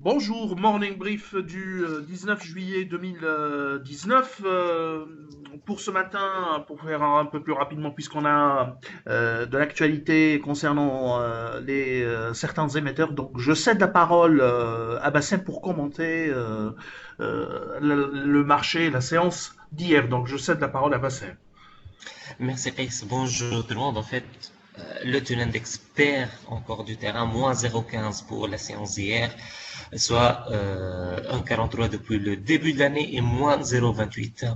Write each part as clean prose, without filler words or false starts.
Bonjour, morning brief du 19 juillet 2019. Pour ce matin, pour faire un peu plus rapidement, puisqu'on a de l'actualité concernant certains émetteurs, donc je cède la parole à Bassem pour commenter le marché, la séance d'hier. Donc je cède la parole à Bassem. Merci Chris, bonjour tout le monde. En fait, le taux d'index perd encore du terrain, moins 0,15 pour la séance d'hier, soit 1,43 depuis le début de l'année et moins 0,28,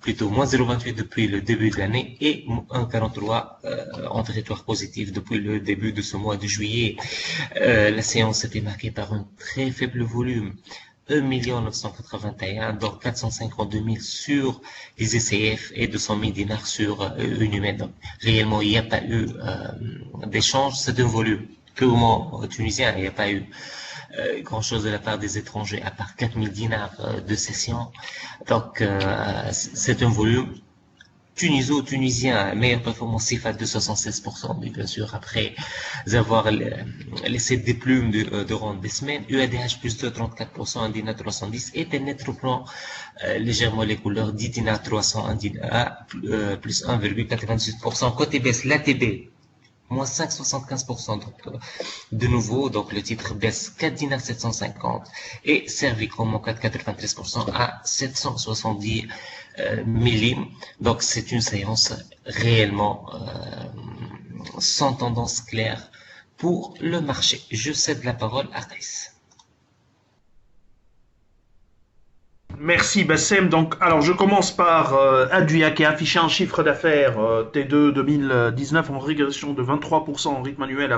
plutôt moins 0,28 depuis le début de l'année et 1,43 en territoire positif depuis le début de ce mois de juillet. La séance était marquée par un très faible volume. 1 981 donc 452 000 sur les ECF et 200 000 dinars sur une humaine. Donc, réellement, il n'y a pas eu d'échange, c'est un volume purement tunisien, il n'y a pas eu grand-chose de la part des étrangers, à part 4 000 dinars de session. Donc, c'est un volume tuniso-tunisien, meilleure performance CIFAT de 76%, mais bien sûr, après avoir laissé des plumes de rente des semaines, UADH plus de 34%, un dinar 310, et net replan légèrement les couleurs, 10 dinars 300, un dinar plus 1,98%. Côté baisse, l'ATB, moins 5,75%. Donc, de nouveau, donc le titre baisse 4 dinars 750 et Servicom en 4,93% à 770 millim. Donc, c'est une séance réellement sans tendance claire pour le marché. Je cède la parole à Chris. Merci Bassem. Donc, alors je commence par Advia qui a affiché un chiffre d'affaires T2 2019 en régression de 23% en rythme annuel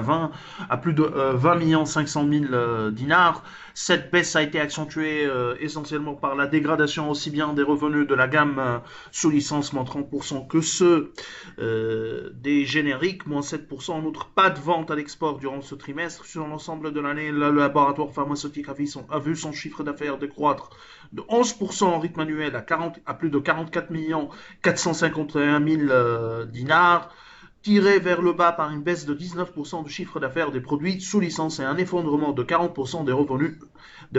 à plus de 20 500 000 dinars. Cette baisse a été accentuée essentiellement par la dégradation aussi bien des revenus de la gamme sous licence, moins 30%, que ceux des génériques, moins 7%. En outre, pas de vente à l'export durant ce trimestre. Sur l'ensemble de l'année, le laboratoire pharmaceutique a vu son chiffre d'affaires décroître de 11% en rythme annuel à plus de 44 451 000 dinars, tiré vers le bas par une baisse de 19% du chiffre d'affaires des produits sous licence et un effondrement de 40% des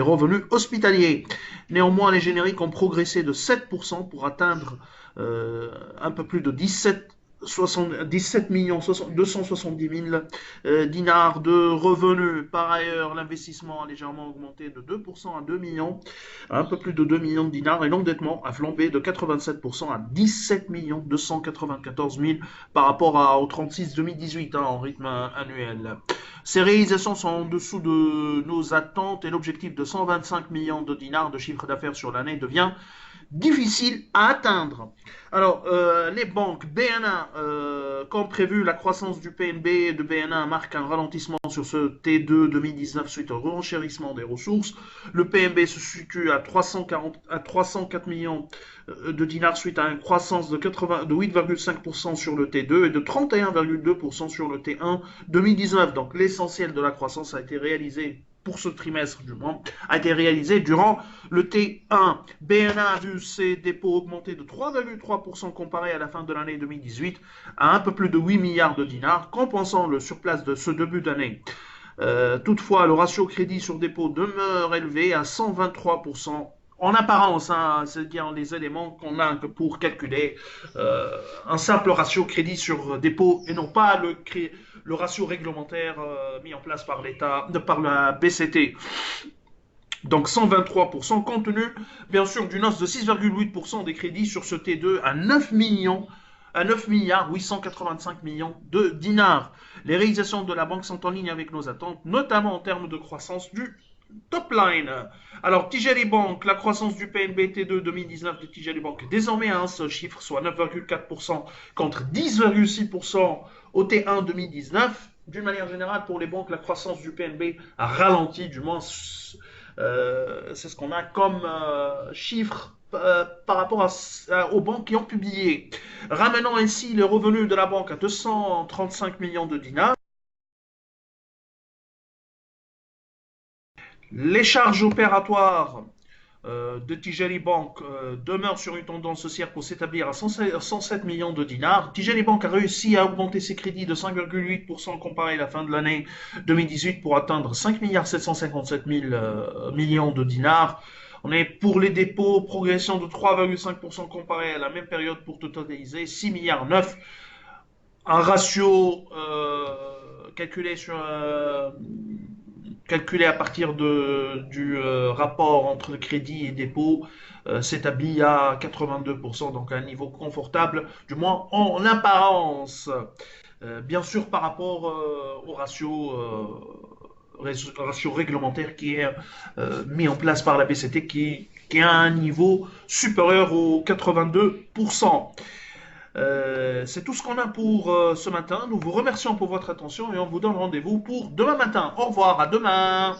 revenus hospitaliers. Néanmoins, les génériques ont progressé de 7% pour atteindre un peu plus de 17 270 000 dinars de revenus. Par ailleurs, l'investissement a légèrement augmenté de 2% à 2 millions, à un peu plus de 2 millions de dinars, et l'endettement a flambé de 87% à 17 294 000 par rapport au 36 2018 en rythme annuel. Ces réalisations sont en dessous de nos attentes et l'objectif de 125 millions de dinars de chiffre d'affaires sur l'année devient difficile à atteindre. Alors, les banques BNA, comme prévu, la croissance du PNB de BNA marque un ralentissement sur ce T2 2019 suite au renchérissement des ressources. Le PNB se situe à 304 millions de dinars suite à une croissance de 8,5% sur le T2 et de 31,2% sur le T1 2019. Donc, l'essentiel de la croissance a été réalisé pour ce trimestre du moins, a été réalisé durant le T1. BNA a vu ses dépôts augmenter de 3,3% comparé à la fin de l'année 2018 à un peu plus de 8 milliards de dinars, compensant le surplace de ce début d'année. Toutefois, le ratio crédit sur dépôt demeure élevé à 123% en apparence, hein, c'est-à-dire les éléments qu'on a pour calculer un simple ratio crédit sur dépôt et non pas le ratio réglementaire mis en place par l'État, par la BCT. Donc 123%, compte tenu bien sûr d'une hausse de 6,8% des crédits sur ce T2 à 9 millions à 9 milliards 885 millions de dinars. Les réalisations de la banque sont en ligne avec nos attentes, notamment en termes de croissance du top line. Alors, Tijari Bank, la croissance du PNB T2 2019 de Tijari Bank est désormais à un seul chiffre, soit 9,4% contre 10,6% au T1 2019. D'une manière générale, pour les banques, la croissance du PNB a ralenti, du moins, c'est ce qu'on a comme chiffre par rapport aux banques qui ont publié, ramenant ainsi les revenus de la banque à 235 millions de dinars. Les charges opératoires de Tijari Bank demeure sur une tendance haussière pour s'établir à 107 millions de dinars. Tijari Bank a réussi à augmenter ses crédits de 5,8% comparé à la fin de l'année 2018 pour atteindre 5 milliards 757 millions de dinars. On est pour les dépôts, progression de 3,5% comparé à la même période pour totaliser 6 milliards 9. Un ratio calculé sur calculé à partir du rapport entre crédit et dépôt s'établit à 82%, donc à un niveau confortable, du moins en apparence. Bien sûr, par rapport au ratio réglementaire qui est mis en place par la BCT, qui est à un niveau supérieur aux 82%. C'est tout ce qu'on a pour ce matin. Nous vous remercions pour votre attention et on vous donne rendez-vous pour demain matin. Au revoir, à demain.